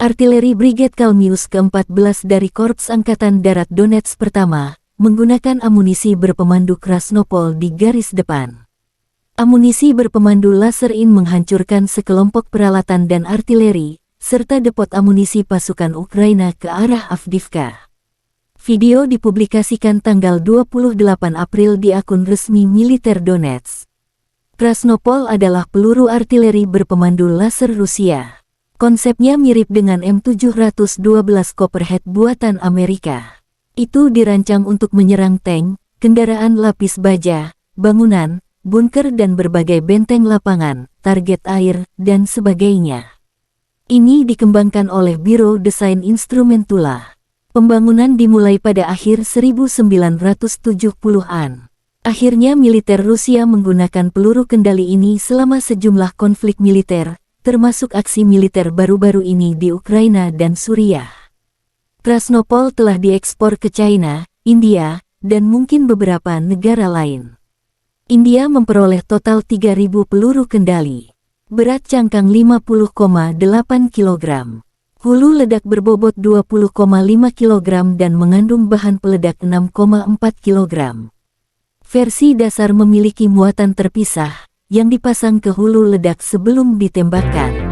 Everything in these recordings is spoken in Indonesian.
Artileri Brigade Kalmius ke-14 dari Korps Angkatan Darat Donetsk pertama, menggunakan amunisi berpemandu Krasnopol di garis depan. Amunisi berpemandu laser-in menghancurkan sekelompok peralatan dan artileri, serta depot amunisi pasukan Ukraina ke arah Avdiivka. Video dipublikasikan tanggal 28 April di akun resmi militer Donetsk. Krasnopol adalah peluru artileri berpemandu laser Rusia. Konsepnya mirip dengan M712 Copperhead buatan Amerika. Itu dirancang untuk menyerang tank, kendaraan lapis baja, bangunan, bunker dan berbagai benteng lapangan, target air, dan sebagainya. Ini dikembangkan oleh Biro Desain Instrumentula. Pembangunan dimulai pada akhir 1970-an. Akhirnya militer Rusia menggunakan peluru kendali ini selama sejumlah konflik militer, termasuk aksi militer baru-baru ini di Ukraina dan Suriah. Krasnopol telah diekspor ke China, India, dan mungkin beberapa negara lain. India memperoleh total 3.000 peluru kendali. Berat cangkang 50,8 kg. Hulu ledak berbobot 20,5 kg dan mengandung bahan peledak 6,4 kg. Versi dasar memiliki muatan terpisah, yang dipasang ke hulu ledak sebelum ditembakkan.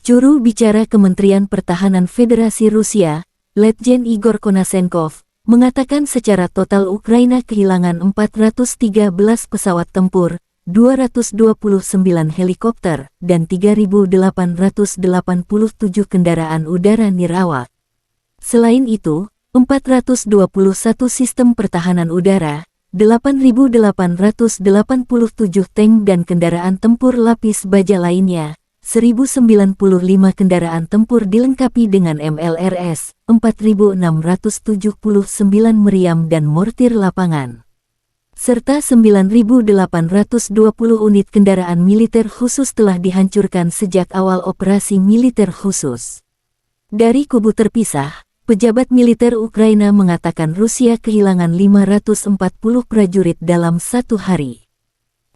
Juru bicara Kementerian Pertahanan Federasi Rusia, Letjen Igor Konasenkov, mengatakan secara total Ukraina kehilangan 413 pesawat tempur, 229 helikopter, dan 3.887 kendaraan udara nirawak. Selain itu, 421 sistem pertahanan udara, 8.887 tank dan kendaraan tempur lapis baja lainnya, 1.095 kendaraan tempur dilengkapi dengan MLRS, 4.679 meriam dan mortir lapangan, serta 9.820 unit kendaraan militer khusus telah dihancurkan sejak awal operasi militer khusus. Dari kubu terpisah, pejabat militer Ukraina mengatakan Rusia kehilangan 540 prajurit dalam satu hari,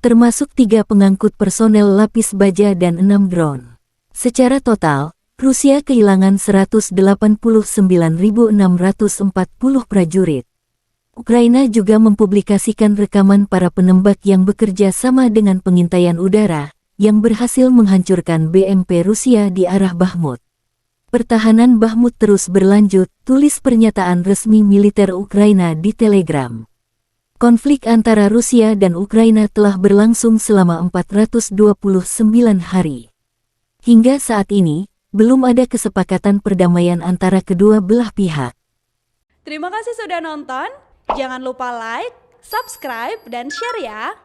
termasuk 3 pengangkut personel lapis baja dan 6 drone. Secara total, Rusia kehilangan 189.640 prajurit. Ukraina juga mempublikasikan rekaman para penembak yang bekerja sama dengan pengintaian udara, yang berhasil menghancurkan BMP Rusia di arah Bakhmut. Pertahanan Bakhmut terus berlanjut, tulis pernyataan resmi militer Ukraina di Telegram. Konflik antara Rusia dan Ukraina telah berlangsung selama 429 hari. Hingga saat ini, belum ada kesepakatan perdamaian antara kedua belah pihak. Terima kasih sudah nonton. Jangan lupa like, subscribe, dan share ya.